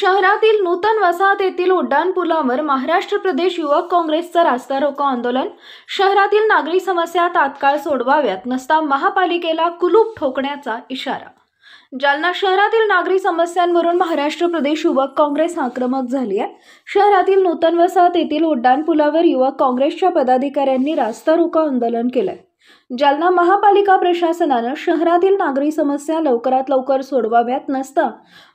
शहरातील नूतन वसाहत येथील उड्डाणपुलावर महाराष्ट्र प्रदेश युवक काँग्रेसचं रास्ता रोको आंदोलन। शहरातील नागरी समस्या तात्काळ सोडवाव्यात नसता महापालिकेला कुलूप ठोकण्याचा इशारा। जालना शहरातील नागरी समस्यांवरून महाराष्ट्र प्रदेश युवक काँग्रेस आक्रमक झाली आहे। शहरातील नूतन वसाहत येथील उड्डाणपुलावर युवक काँग्रेसच्या पदाधिकाऱ्यांनी रास्ता रोको आंदोलन केलंय। जालना महापालिका प्रशासनाने शहरातील नागरी समस्या लवकरात लवकर सोडवाव्यात नसता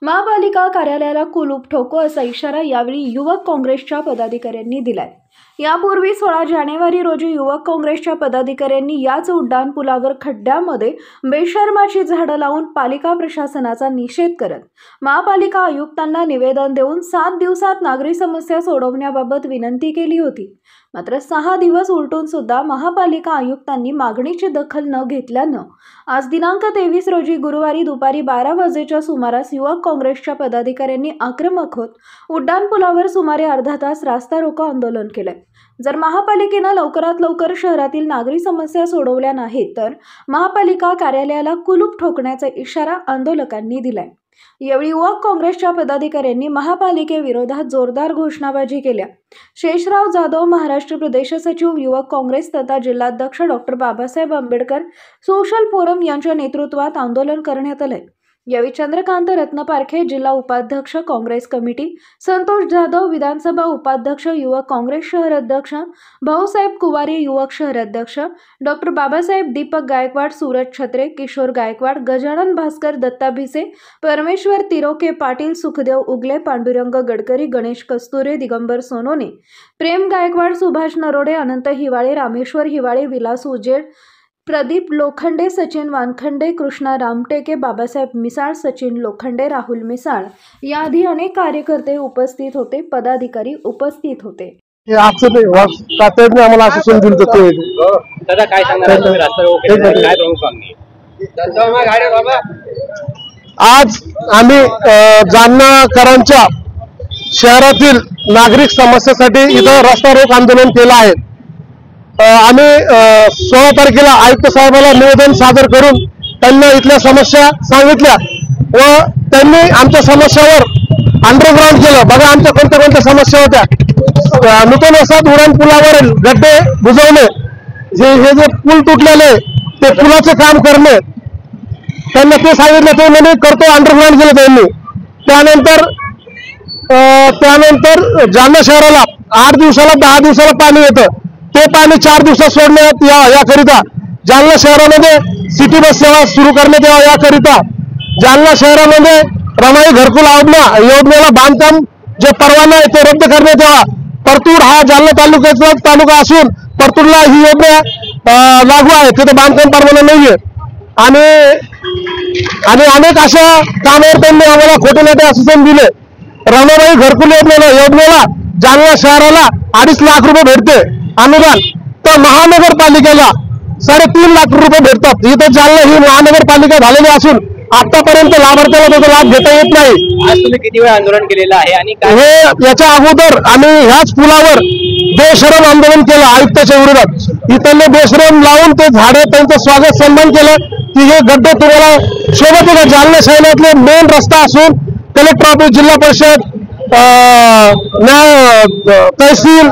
महापालिका कार्यालयाला कुलूप ठोको असा इशारा यावेळी युवक काँग्रेसच्या पदाधिकाऱ्यांनी दिलाय। यापूर्वी 16 जानेवारी रोजी युवक काँग्रेसच्या पदाधिकाऱ्यांनी याच उड्डाणपुलावर खड्ड्यामध्ये बेशर्माची झाडं लावून पालिका प्रशासनाचा निषेध करत महापालिका आयुक्तांना निवेदन देऊन 7 दिवसात नागरी समस्या सोडवण्याबाबत विनंती केली होती। मात्र 6 दिवस उलटून सुद्धा महापालिका आयुक्तांनी मागणीची दखल न घेतल्यानं आज दिनांक 23 रोजी गुरुवारी दुपारी 12 वाजेच्या सुमारास युवक काँग्रेसच्या पदाधिकाऱ्यांनी आक्रमक होत उड्डाणपुलावर सुमारे अर्धा तास रास्ता रोको आंदोलन केले। जर महापालिकेने लवकरात लवकर शहरातील नागरी समस्या सोडवल्या नाहीत तर महापालिका कार्यालयाला कुलूप ठोकण्याचा इशारा आंदोलकांनी दिलाय। यावेळी युवक काँग्रेसच्या पदाधिकाऱ्यांनी महापालिकेविरोधात जोरदार घोषणाबाजी केल्या। शेषराव जाधव महाराष्ट्र प्रदेश सचिव युवक काँग्रेस तथा जिल्हाध्यक्ष doctor Babasaheb Ambedkar social forum यांच्या नेतृत्वात आंदोलन करण्यात आले। यावेळी चंद्रकांत रत्नपारखे जिल्हा उपाध्यक्ष काँग्रेस कमिटी, संतोष जाधव विधानसभा उपाध्यक्ष युवक काँग्रेस शहर अध्यक्ष, भाऊसाहेब कुवारी युवक शहर अध्यक्ष, डॉक्टर बाबासाहेब दीपक गायकवाड, सूरज छत्रे, किशोर गायकवाड, गजानन भास्कर, दत्ता भिसे, परमेश्वर तिरोके, पाटील, सुखदेव उगले, पांडुरंग गडकरी, गणेश कस्तुरे, दिगंबर सोनोने, प्रेम गायकवाड, सुभाष नरोडे, अनंत हिवाळे, रामेश्वर हिवाळे, विलास उजेड, प्रदीप लोखंडे, सचिन वानखंडे, कृष्णा रामटेके, बाबासाहेब मिसाळ, सचिन लोखंडे, राहुल मिसाळ याआधी अनेक कार्यकर्ते उपस्थित होते, पदाधिकारी उपस्थित होते। आम्हाला आश्वासन दिलं दादा काय सांगणार तुम्ही रास्ता रोको केला काय प्रमुख मागणी? आज आम्ही जालनाकरांच्या शहरातील नागरिक समस्यासाठी इथं रस्ता रोको आंदोलन केलं आहे। आम्ही 16 तारखेला आयुक्त साहेबांना निवेदन सादर करून त्यांना इथल्या समस्या सांगितल्या व त्यांनी आमच्या समस्यावर अंडरग्राउंड केलं। बघा आमच्या कोणत्या समस्या होत्या। नूतन वसाहत उड्डाणपुलावर गड्डे बुजवणे, हे जे पूल तुटलेले ते पुलाचे काम करणे, त्यांना ते सांगितलं ते म्हणजे करतो, अंडरग्राउंड केलं त्यांनी। त्यानंतर जालना शहराला 8 दिवसाला 10 दिवसाला पाणी येतं, ते पाणी 4 दिवसात सोडण्यात याकरिता जालना शहरामध्ये सिटी बस सेवा सुरू करण्यात यावं। याकरिता जालना शहरामध्ये रमाई घरकुल योजनेला बांधकाम जे परवाना आहे ते रद्द करण्यात यावा। परतूर हा जालना तालुक्याचा तालुका असून परतूरला ही योजना लागू आहे, तिथे बांधकाम परवाना नाहीये आणि अनेक अशा कामावर त्यांनी आम्हाला खोटे नाटे आश्वासन दिले। रमाई घरकुल योजनेला जालना शहराला 2.5 लाख रुपये भेटते अनुदान, तर महानगरपालिकेला 3.5 लाख रुपये भेटतात। इथं जालना ही महानगरपालिका झालेली असून आतापर्यंत लाभार्थ्याला त्याचा लाभ घेता येत नाही। आज तुम्ही किती वेळ आंदोलन केलेलं आहे आणि हे याच्या अगोदर आम्ही ह्याच पुलावर बेशरम आंदोलन केलं आयुक्ताच्या विरोधात। इथले बेशरम लावून ते झाडे त्यांचं स्वागत सन्मान केलं की हे गड्डे तुम्हाला सोबत येतात। जालना शहरातले मेन रस्ता असून कलेक्टर ऑफिस, जिल्हा परिषद, तहसील,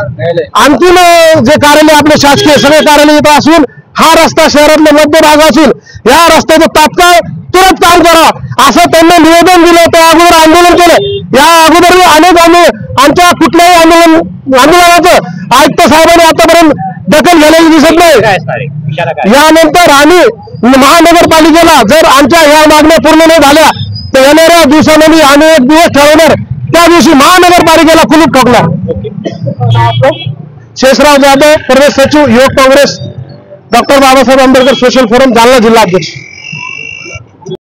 आणखीन जे कार्यालय आपले शासकीय सगळे कार्यालय इथं असून हा रस्ता शहरातला मध्य भाग असून या रस्त्याचं तात्काळ तुरंत काम करा असं त्यांनी निवेदन दिलं। त्या अगोदर आंदोलन केलं। या अगोदर अनेक आमच्या कुठल्याही आंदोलनाचं आयुक्त साहेबांनी आतापर्यंत दखल घेतलेली दिसत नाही। यानंतर आम्ही महानगरपालिकेला जर आमच्या या मागण्या पूर्ण नाही झाल्या तर येणाऱ्या दिवसांमध्ये आम्ही एक दिवस ठरवणार, त्या दिवशी महानगरपालिकेला कुलूप ठोकणार। शेषराव जाधव प्रदेश सचिव युवक Congress, doctor Babasaheb Ambedkar social forum, Jalna जिल्हाध्यक्ष।